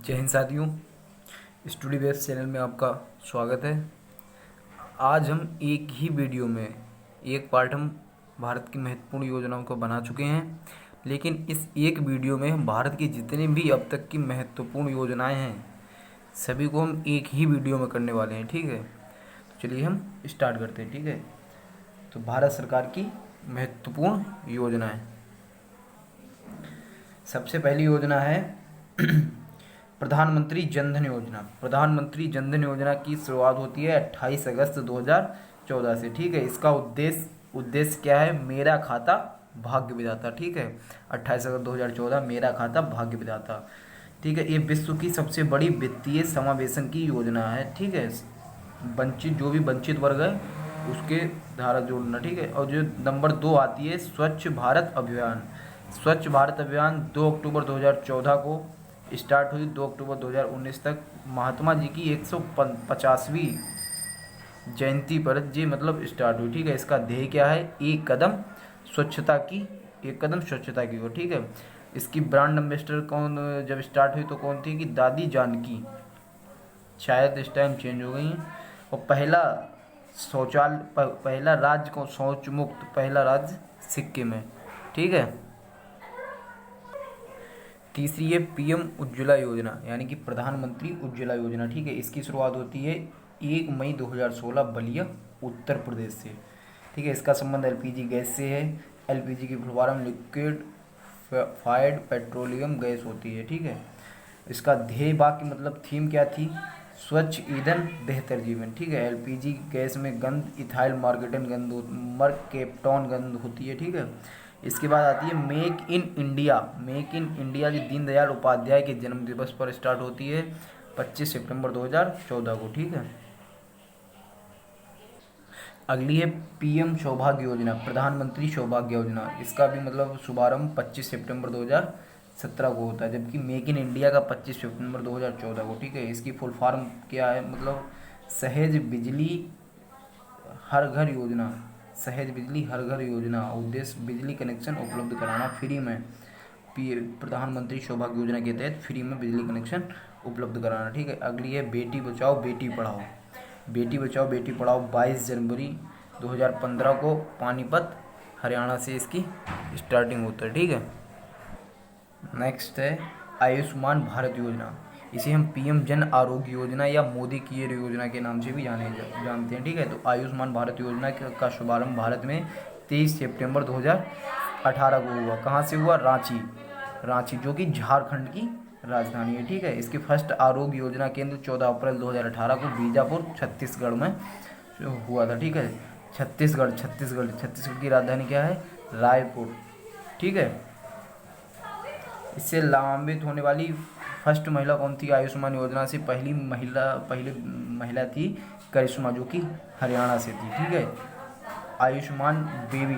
जय हिंद साथियों, study base channel में आपका स्वागत है। आज हम एक ही वीडियो में एक पार्ट हम भारत की महत्वपूर्ण योजनाओं को बना चुके हैं, लेकिन इस एक वीडियो में हम भारत की जितनी भी अब तक की महत्वपूर्ण योजनाएं हैं सभी को हम एक ही वीडियो में करने वाले हैं। ठीक है, तो चलिए हम स्टार्ट करते हैं। ठीक है, तो भारत सरकार की महत्वपूर्ण योजनाएं, सबसे पहली योजना है प्रधानमंत्री जन धन योजना। प्रधानमंत्री जन धन योजना की शुरुआत होती है 28 अगस्त 2014 से। ठीक है, इसका उद्देश्य क्या है? मेरा खाता भाग्य विधाता। ठीक है, 28 अगस्त 2014, मेरा खाता भाग्य विधाता। ठीक है, ये विश्व की सबसे बड़ी वित्तीय समावेशन की योजना है। ठीक है, वंचित जो भी वंचित वर्ग है उसके धारा जोड़ना। ठीक है, और जो नंबर 2 आती है स्वच्छ भारत अभियान। स्वच्छ भारत अभियान 2 अक्टूबर 2014 को स्टार्ट हुई, 2 अक्टूबर 2019 तक महात्मा जी की 150वीं जयंती पर ये मतलब स्टार्ट हुई। ठीक है, इसका ध्येय क्या है? एक कदम स्वच्छता की ओर। ठीक है, इसकी ब्रांड एम्बेसडर कौन जब स्टार्ट हुई तो कौन थी? कि दादी जानकी, शायद इस टाइम चेंज हो गई हैं। और पहला राज्य को शौच मुक्त पहला राज्य सिक्किम है। ठीक है, तीसरी है पीएम उज्ज्वला योजना, यानी कि प्रधानमंत्री उज्ज्वला योजना। ठीक है, इसकी शुरुआत होती है 1 मई 2016 बलिया उत्तर प्रदेश से। ठीक है, इसका संबंध एलपीजी गैस से है। एलपीजी की full form liquid fired petroleum gas होती है। ठीक है, इसका ध्येय वाक्य मतलब थीम क्या थी? स्वच्छ ईंधन बेहतर जीवन। ठीक है, एलपीजी गैस में गंध इथाइल मर्केप्टॉन गंध होती है। ठीक है, इसके बाद आती है make in India. Make in India जो दीनदयाल उपाध्याय के जन्म दिवस पर स्टार्ट होती है 25 सितंबर 2014 को। ठीक है, अगली है पीएम सौभाग्य योजना, प्रधानमंत्री सौभाग्य योजना। इसका भी मतलब शुभारंभ 25 सितंबर 2017 को होता है, जबकि मेक इन इंडिया का 25 सितंबर 2014 को। ठीक है, इसकी फुल फॉर्म क्या है? मतलब सहज बिजली हर घर योजना। सहज बिजली हर घर योजना, उद्देश्य बिजली कनेक्शन उपलब्ध कराना फ्री में। प्रधानमंत्री सौभाग्य योजना के तहत फ्री में बिजली कनेक्शन उपलब्ध कराना। ठीक है, अगली है बेटी बचाओ बेटी पढ़ाओ। बेटी बचाओ बेटी पढ़ाओ 22 जनवरी 2015 को पानीपत हरियाणा से इसकी स्टार्टिंग होता है। ठीक है, नेक्स्ट है आयुष्मान भारत योजना। इसे हम पीएम जन आरोग्य योजना या मोदी केयर योजना के नाम से भी जानते हैं। ठीक है, तो आयुष्मान भारत योजना का शुभारंभ भारत में 23 सितंबर 2018 को हुआ। कहाँ से हुआ? रांची जो कि झारखंड की राजधानी है। ठीक है, इसकी फर्स्ट आरोग्य योजना केंद्र 14 अप्रैल 2018 को बीजापुर छत्तीसगढ़ में हुआ था। ठीक है, छत्तीसगढ़ की राजधानी क्या है? रायपुर। ठीक है, इससे लाभान्वित होने वाली फर्स्ट महिला कौन थी? आयुष्मान योजना से पहली महिला थी करिश्मा, जो कि हरियाणा से थी। ठीक है, आयुष्मान बेबी,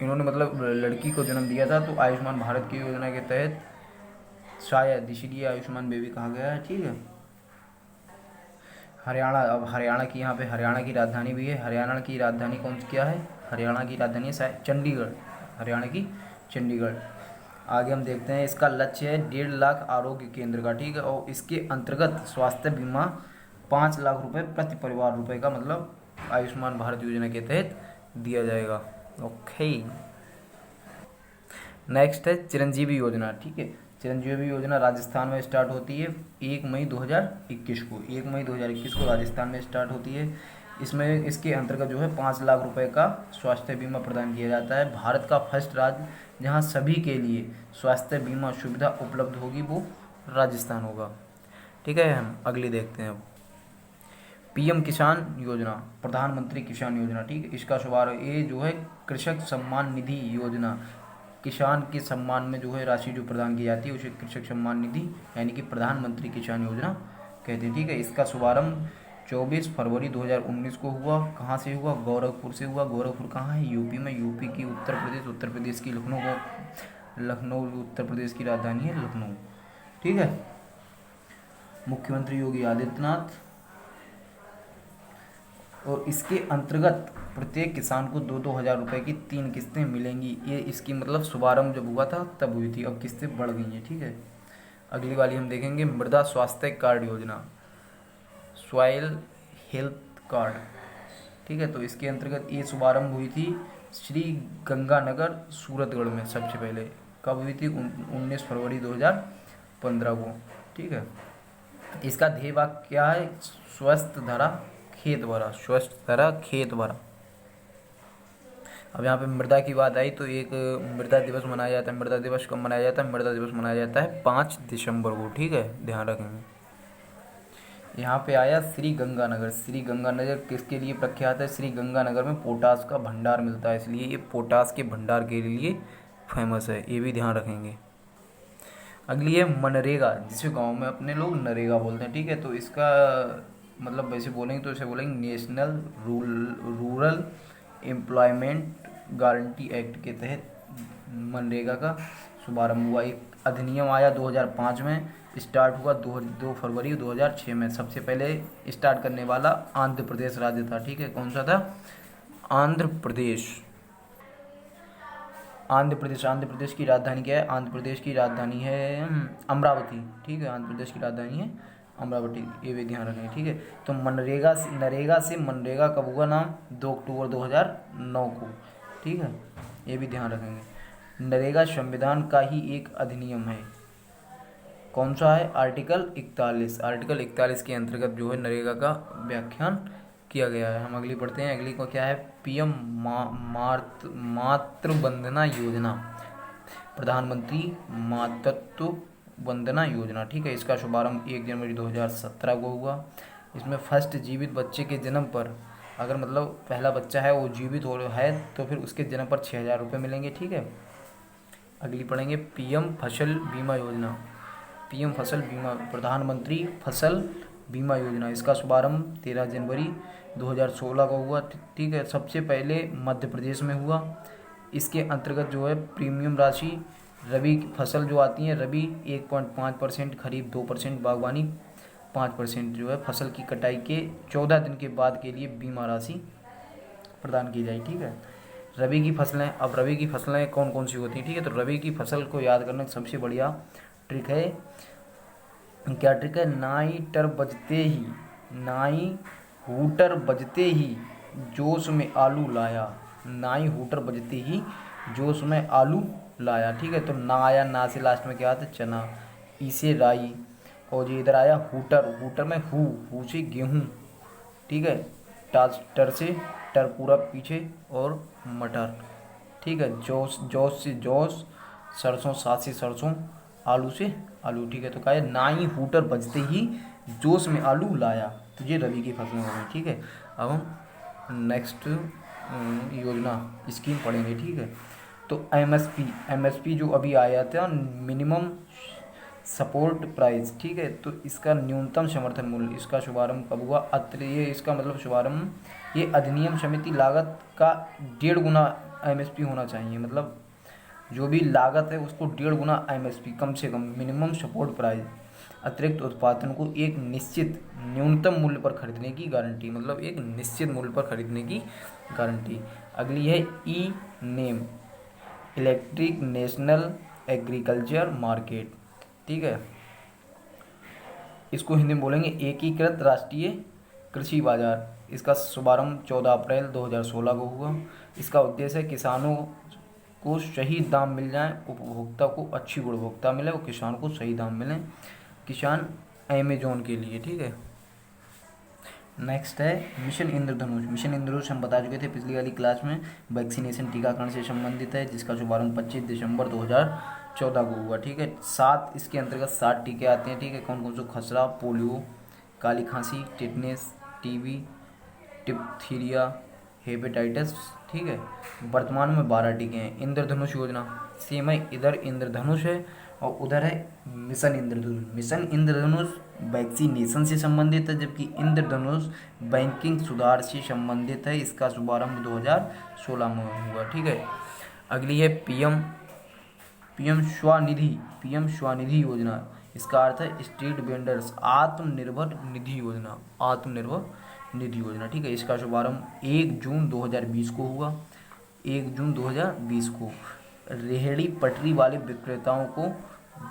इन्होंने मतलब लड़की को जन्म दिया था, तो आयुष्मान भारत की योजना के तहत शायद इसलिए आयुष्मान बेबी कहा गया है। ठीक है, हरियाणा, अब हरियाणा की यहाँ पे हरियाणा की राजधानी भी है। हरियाणा की राजधानी कौन क्या है? हरियाणा की राजधानी है शायद चंडीगढ़, हरियाणा की चंडीगढ़। आगे हम देखते हैं, इसका लक्ष्य है 1.5 लाख आरोग्य केंद्र का। ठीक है, और इसके अंतर्गत स्वास्थ्य बीमा 5 लाख रुपए प्रति परिवार रुपए का मतलब आयुष्मान भारत योजना के तहत दिया जाएगा। ओके, नेक्स्ट है चिरंजीवी योजना। ठीक है, चिरंजीवी योजना राजस्थान में स्टार्ट होती है 1 मई 2021 को। 1 मई 2021 को राजस्थान में स्टार्ट होती है। इसमें इसके अंतर्गत जो है 5 लाख रुपए का स्वास्थ्य बीमा प्रदान किया जाता है। भारत का फर्स्ट राज्य जहां सभी के लिए स्वास्थ्य बीमा सुविधा उपलब्ध होगी वो राजस्थान होगा। ठीक है, हम अगली देखते हैं अब पीएम किसान योजना, प्रधानमंत्री किसान योजना। ठीक है, इसका शुभारंभ ये जो है कृषक सम्मान निधि योजना, किसान के सम्मान में जो है राशि जो प्रदान की जाती है उसे कृषक सम्मान निधि यानी कि प्रधानमंत्री किसान योजना कहते हैं। ठीक है, इसका शुभारंभ 24 फरवरी 2019 को हुआ। कहाँ से हुआ? गोरखपुर से हुआ। गोरखपुर कहाँ है? यूपी में। यूपी की उत्तर प्रदेश की लखनऊ उत्तर प्रदेश की राजधानी है लखनऊ। ठीक है, मुख्यमंत्री योगी आदित्यनाथ। और इसके अंतर्गत प्रत्येक किसान को 2-2 हज़ार रुपये की 3 किस्तें मिलेंगी। ये इसकी मतलब शुभारंभ जब हुआ था तब हुई थी, अब किस्तें बढ़ गई हैं। ठीक है, अगली वाली हम देखेंगे मृदा स्वास्थ्य कार्ड योजना, सॉइल हेल्थ कार्ड, ठीक है। तो इसके अंतर्गत ये शुभारंभ हुई थी श्री गंगानगर सूरतगढ़ में सबसे पहले। कब हुई थी? 19 फरवरी 2015 को, ठीक है। इसका ध्येय वाक्य क्या है? स्वस्थ धरा खेत भरा, स्वस्थ धरा खेत भरा। अब यहाँ पे मृदा की बात आई तो एक मृदा दिवस मनाया जाता है। मृदा दिवस कब मनाया जाता है? मृदा दिवस मनाया जाता है 5 दिसंबर को, ठीक है, ध्यान रखेंगे। यहाँ पे आया श्री गंगानगर। श्री गंगानगर किसके लिए प्रख्यात है? श्री गंगानगर में पोटास का भंडार मिलता है, इसलिए ये पोटास के भंडार के लिए फेमस है, ये भी ध्यान रखेंगे। अगली है मनरेगा, जिसे गांव में अपने लोग नरेगा बोलते हैं, ठीक है। तो इसका मतलब वैसे बोलेंगे तो इसे बोलेंगे national rural employment guarantee act के तहत मनरेगा का शुभारंभ हुआ। एक अधिनियम आया 2005 में, स्टार्ट हुआ 2 फरवरी 2006 में। सबसे पहले स्टार्ट करने वाला आंध्र प्रदेश राज्य था, ठीक है। कौन सा था? आंध्र प्रदेश। आंध्र प्रदेश की राजधानी क्या है? आंध्र प्रदेश की राजधानी है अमरावती, ठीक है। आंध्र प्रदेश की राजधानी है अमरावती, ये भी ध्यान रखें, ठीक है। तो नरेगा से मनरेगा कब हुआ नाम? 2 अक्टूबर 2009 को, ठीक है, ये भी ध्यान रखेंगे। नरेगा संविधान का ही एक अधिनियम है। कौन सा है? आर्टिकल 41। आर्टिकल 41 के अंतर्गत जो है नरेगा का व्याख्यान किया गया है। हम अगली पढ़ते हैं। अगली को क्या है? पीएम मातृ वंदना योजना, प्रधानमंत्री मातृत्व वंदना योजना, ठीक है। इसका शुभारंभ 1 जनवरी 2017 को हुआ। इसमें फर्स्ट जीवित बच्चे के जन्म पर, अगर मतलब पहला बच्चा है वो जीवित हो है तो फिर उसके जन्म पर 6,000 रुपये मिलेंगे, ठीक है। अगली पढ़ेंगे पीएम फसल बीमा योजना। पीएम फसल बीमा, प्रधानमंत्री फसल बीमा योजना, इसका शुभारंभ 13 जनवरी 2016 को हुआ, ठीक है। सबसे पहले मध्य प्रदेश में हुआ। इसके अंतर्गत जो है प्रीमियम राशि, रबी की फसल जो आती है, रबी 1.5%, खरीफ 2%, बागवानी 5% जो है फसल की कटाई के 14 दिन के बाद के लिए बीमा राशि प्रदान की जाए, ठीक है। रबी की फसलें, अब रबी की फसलें कौन कौन सी होती हैं, ठीक है। तो रबी की फसल को याद करना सबसे बढ़िया ट्रिक है, क्या ट्रिक है? नाई हूटर बजते ही जोश में आलू लाया। नाई हूटर बजते ही जोश में आलू लाया, ठीक है। तो ना आया, ना से लास्ट में क्या आता है? चना। ई से राई, और ये इधर आया हूटर, हूटर में हू से गेहूँ, ठीक है। टर से टर पूरा पीछे और मटर, ठीक है। जोश से जोश, सरसों सात से सरसों, आलू से आलू, ठीक है। तो कहा है नाई हूटर बजते ही जोश में आलू लाया। तो ये रबी की फसलें हो गई, ठीक है। अब हम नेक्स्ट योजना स्कीम पढ़ेंगे, ठीक है। तो एमएसपी जो अभी आया था, मिनिमम सपोर्ट प्राइस, ठीक है। तो इसका न्यूनतम समर्थन मूल्य, इसका शुभारंभ कब हुआ? ये इसका मतलब शुभारंभ, ये अधिनियम समिति लागत का 1.5 गुना एमएसपी होना चाहिए। मतलब जो भी लागत है उसको 1.5 गुना एमएसपी, कम से कम मिनिमम सपोर्ट प्राइस, अतिरिक्त उत्पादन को एक निश्चित न्यूनतम मूल्य पर खरीदने की गारंटी, मतलब एक निश्चित मूल्य पर खरीदने की गारंटी। अगली है e NAM, electric national agriculture market, ठीक है। इसको हिंदी में बोलेंगे एकीकृत राष्ट्रीय कृषि बाजार। इसका शुभारंभ 14 अप्रैल 2016 को हुआ। इसका उद्देश्य है किसानों को सही दाम मिल जाए, उपभोक्ता को अच्छी गुणवत्ता मिले और किसान को सही दाम मिले, किसान अमेजोन के लिए, ठीक है। नेक्स्ट है मिशन इंद्रधनुष। मिशन इंद्रधनुष हम बता चुके थे पिछली वाली क्लास में, वैक्सीनेशन टीकाकरण से संबंधित है, जिसका शुभारंभ 25 दिसंबर 2014 को हुआ, ठीक है। 7 इसके अंतर्गत 7 टीके आते हैं, ठीक है। कौन कौन से? खसरा, पोलियो, काली खांसी, टिटनेस, टीबी, डिप्थीरिया, हेपेटाइटिस, ठीक है। वर्तमान में 12 टीके हैं। इंद्रधनुष योजना सेम है, इधर इंद्रधनुष है और उधर है मिशन इंद्रधनुष। मिशन इंद्रधनुष वैक्सीनेशन से संबंधित है, जबकि इंद्रधनुष बैंकिंग सुधार से संबंधित है। इसका शुभारंभ 2016 में हुआ, ठीक है। अगली है पीएम स्वनिधि योजना। इसका अर्थ है स्ट्रीट वेंडर्स आत्मनिर्भर निधि योजना, ठीक है। इसका शुभारंभ 1 जून 2020 को हुआ, 1 जून 2020 को। रेहड़ी पटरी वाले विक्रेताओं को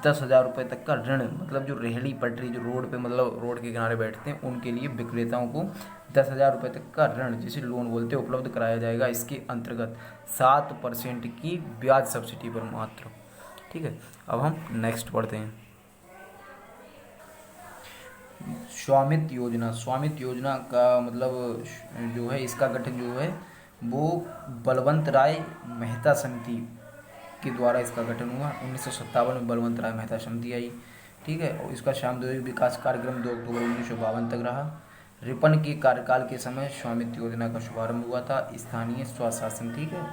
10,000 रुपये तक का ऋण, मतलब जो रेहड़ी पटरी, जो रोड पे मतलब रोड के किनारे बैठते हैं उनके लिए विक्रेताओं को 10,000 रुपये तक का ऋण, जिसे लोन बोलते हैं, उपलब्ध कराया जाएगा। इसके अंतर्गत 7% की ब्याज सब्सिडी पर मात्र। ठीक है, अब हम नेक्स्ट पढ़ते हैं। स्वामित्व योजना। स्वामित्व योजना का मतलब जो है, इसका गठन जो है वो बलवंत राय मेहता समिति के द्वारा इसका गठन हुआ। 1957 में बलवंत राय मेहता समिति आई। ठीक है, और इसका सामुदायिक विकास कार्यक्रम 2 अक्टूबर 1952 तक रहा। रिपन के कार्यकाल के समय स्वामित्व योजना का शुभारंभ हुआ था। स्थानीय स्वशासन। ठीक है,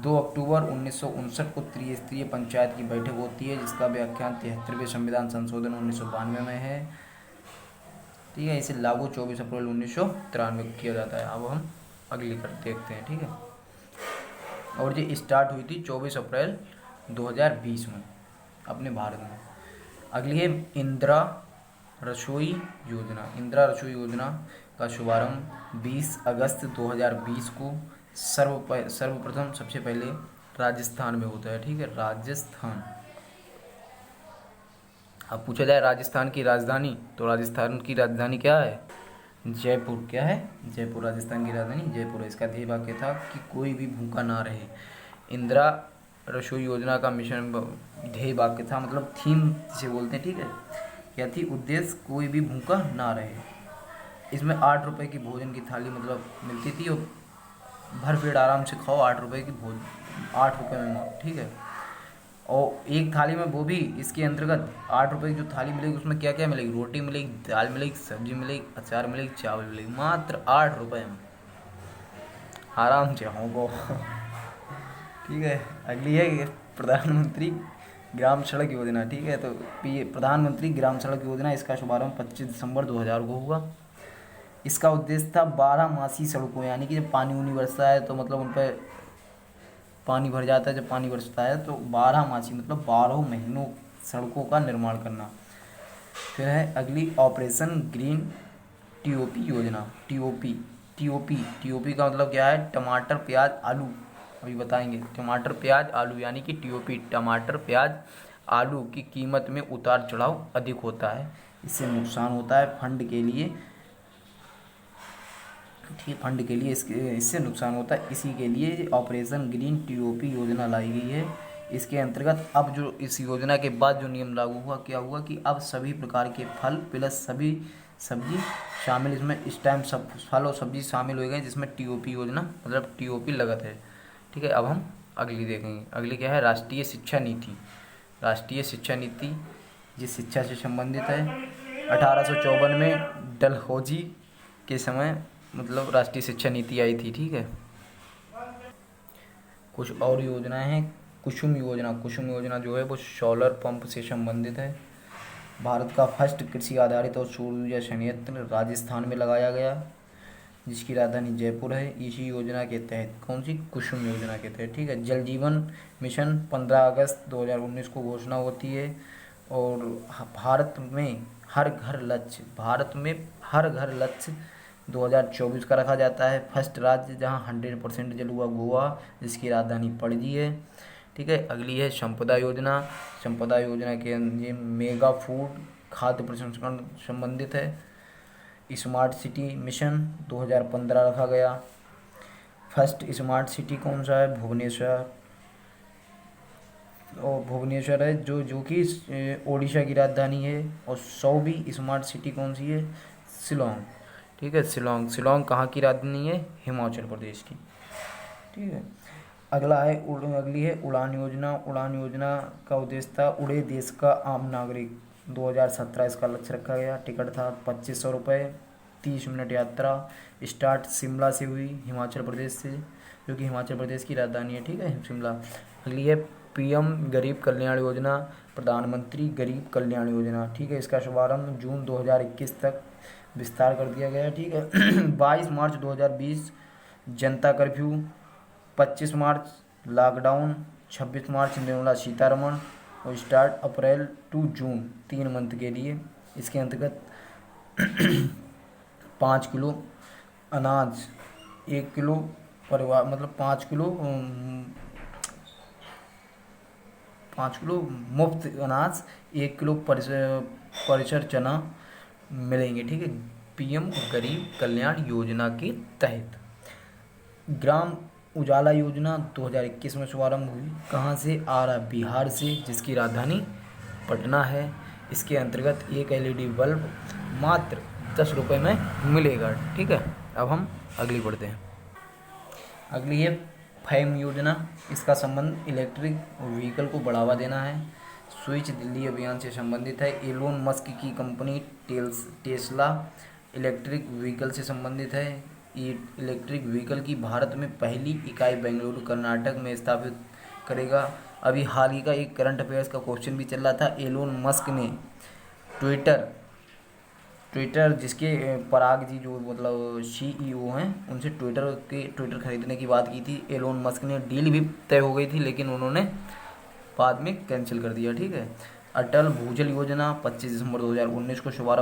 2 अक्टूबर 1959 को त्रिस्तरीय पंचायत की बैठक होती है, जिसका व्याख्यान 73वें संविधान संशोधन 1992 में है। ठीक है, इसे लागू 24 अप्रैल 1993 को किया जाता है। अब हम अगली कर देखते हैं। ठीक है, और ये स्टार्ट हुई थी 24 अप्रैल 2020 में अपने भारत में। अगली है इंदिरा रसोई योजना। इंदिरा रसोई योजना का शुभारंभ 20 अगस्त 2020 को सर्वप्रथम सबसे पहले राजस्थान में होता है। ठीक है, राजस्थान। अब पूछा जाए राजस्थान की राजधानी, तो राजस्थान की राजधानी क्या है? जयपुर। क्या है? जयपुर। राजस्थान की राजधानी जयपुर है। इसका ध्येय वाक्य था कि कोई भी भूखा ना रहे। इंदिरा रसोई योजना का मिशन ध्येय वाक्य था, मतलब थीम जिसे बोलते हैं। ठीक है, क्या थी? उद्देश्य कोई भी भूखा ना रहे। इसमें 8 रुपये की भोजन की थाली मतलब मिलती थी, और भर पेट आराम से खाओ। 8 रुपये की भोजन, 8 रुपये में। ठीक है, और एक थाली में, वो भी इसके अंतर्गत 8 रुपये की जो थाली मिलेगी उसमें क्या क्या मिलेगी? रोटी मिलेगी, दाल मिलेगी, सब्जी मिलेगी, अचार मिलेगी, चावल मिलेगी, मात्र 8 रुपये में आराम से हो। ठीक है, अगली है प्रधानमंत्री ग्राम सड़क योजना। ठीक है, तो प्रधानमंत्री ग्राम सड़क योजना, इसका शुभारंभ 25 दिसंबर 2000 को हुआ। इसका उद्देश्य था 12 मासी सड़कों, यानी कि जब पानी उनी बरसता है तो मतलब उन पर पानी भर जाता है, जब पानी बरसता है तो 12 मासी मतलब 12 महीनों सड़कों का निर्माण करना। फिर है अगली ऑपरेशन ग्रीन टीओपी योजना। टीओपी टीओपी टीओपी का मतलब क्या है? टमाटर प्याज आलू। अभी बताएंगे। टमाटर प्याज आलू, यानी कि टीओपी, टमाटर प्याज आलू की कीमत में उतार चढ़ाव अधिक होता है, इससे नुकसान होता है फंड के लिए। ठीक, फंड के लिए इससे नुकसान होता है, इसी के लिए ऑपरेशन ग्रीन टीओपी योजना लाई गई है। इसके अंतर्गत अब जो इस योजना के बाद जो नियम लागू हुआ, क्या हुआ कि अब सभी प्रकार के फल प्लस सभी सब्जी शामिल, इसमें इस टाइम सब फल और सब्जी शामिल हो गए जिसमें टीओपी योजना मतलब टीओपी लगत है। ठीक है, अब हम अगली देखेंगे। अगली क्या है? राष्ट्रीय शिक्षा नीति। राष्ट्रीय शिक्षा नीति ये शिक्षा से संबंधित है। 1854 में डलहौजी के समय मतलब राष्ट्रीय शिक्षा नीति आई थी। ठीक है, कुछ और योजनाएं हैं। कुसुम योजना। कुसुम योजना जो है वो सोलर पंप से संबंधित है। भारत का फर्स्ट कृषि आधारित और सौर ऊर्जा संयंत्र राजस्थान में लगाया गया, जिसकी राजधानी जयपुर है। इसी योजना के तहत, कौन सी? कुसुम योजना के तहत। ठीक है, जल जीवन मिशन 15 अगस्त 2019 को घोषणा होती है। और भारत में हर घर लक्ष्य 2024 का रखा जाता है। फर्स्ट राज्य जहां 100% जल हुआ गोवा, जिसकी राजधानी पणजी है। ठीक है, अगली है संपदा योजना। संपदा योजना के अंदर मेगा फूड खाद्य प्रसंस्करण संबंधित है। स्मार्ट सिटी मिशन 2015 रखा गया। फर्स्ट स्मार्ट सिटी कौन सा है? भुवनेश्वर। और भुवनेश्वर है जो कि ओडिशा की राजधानी है। और 100वीं स्मार्ट सिटी कौन सी है? शिलोंग। ठीक है, शिलोंग। शिलोंग कहाँ की राजधानी है? हिमाचल प्रदेश की। ठीक है, अगली है उड़ान योजना। उड़ान योजना का उद्देश्य था उड़े देश का आम नागरिक। 2017 इसका लक्ष्य रखा गया। टिकट था 2500 रुपये। 30 मिनट यात्रा। स्टार्ट शिमला से हुई, हिमाचल प्रदेश से, जो कि हिमाचल प्रदेश की राजधानी है। ठीक है, शिमला। अगली है पीएम गरीब कल्याण योजना। प्रधानमंत्री गरीब कल्याण योजना। ठीक है, इसका शुभारंभ जून 2021 तक विस्तार कर दिया गया। ठीक है, 22 मार्च 2020 जनता curfew. 25 March lockdown. 26 March Nirmala Sitharaman. और start April to June, 3 month के लिए। इसके अंतर्गत 5 किलो अनाज 1 किलो परिवार मतलब 5 किलो 5 किलो मुफ्त अनाज, 1 किलो परिसर चना मिलेंगे, ठीक है, पीएम गरीब कल्याण योजना के तहत। ग्राम उजाला योजना 2021 में शुभारंभ हुई, कहाँ से? आ रहा बिहार से, जिसकी राजधानी पटना है। इसके अंतर्गत एक एलईडी बल्ब मात्र 10 रुपये में मिलेगा, ठीक है। अब हम अगली पढ़ते हैं। अगली है फैम योजना। इसका संबंध इलेक्ट्रिक व्हीकल को बढ़ावा देना है। स्विच दिल्ली अभियान से संबंधित है। एलोन मस्क की कंपनी टेस्ला इलेक्ट्रिक व्हीकल से संबंधित है। ये इलेक्ट्रिक व्हीकल की भारत में पहली इकाई बेंगलुरु कर्नाटक में स्थापित करेगा। अभी हाल ही का एक करंट अफेयर्स का क्वेश्चन भी चल रहा था। एलोन मस्क ने ट्विटर जिसके पराग जी जो मतलब सीईओ हैं, उनसे ट्विटर खरीदने की बात की थी। एलोन मस्क ने डील भी तय हो गई थी, लेकिन उन्होंने बाद में कैंसिल कर दिया, ठीक है। अटल भूजल योजना 25 दिसंबर 2019 को शुभारंभ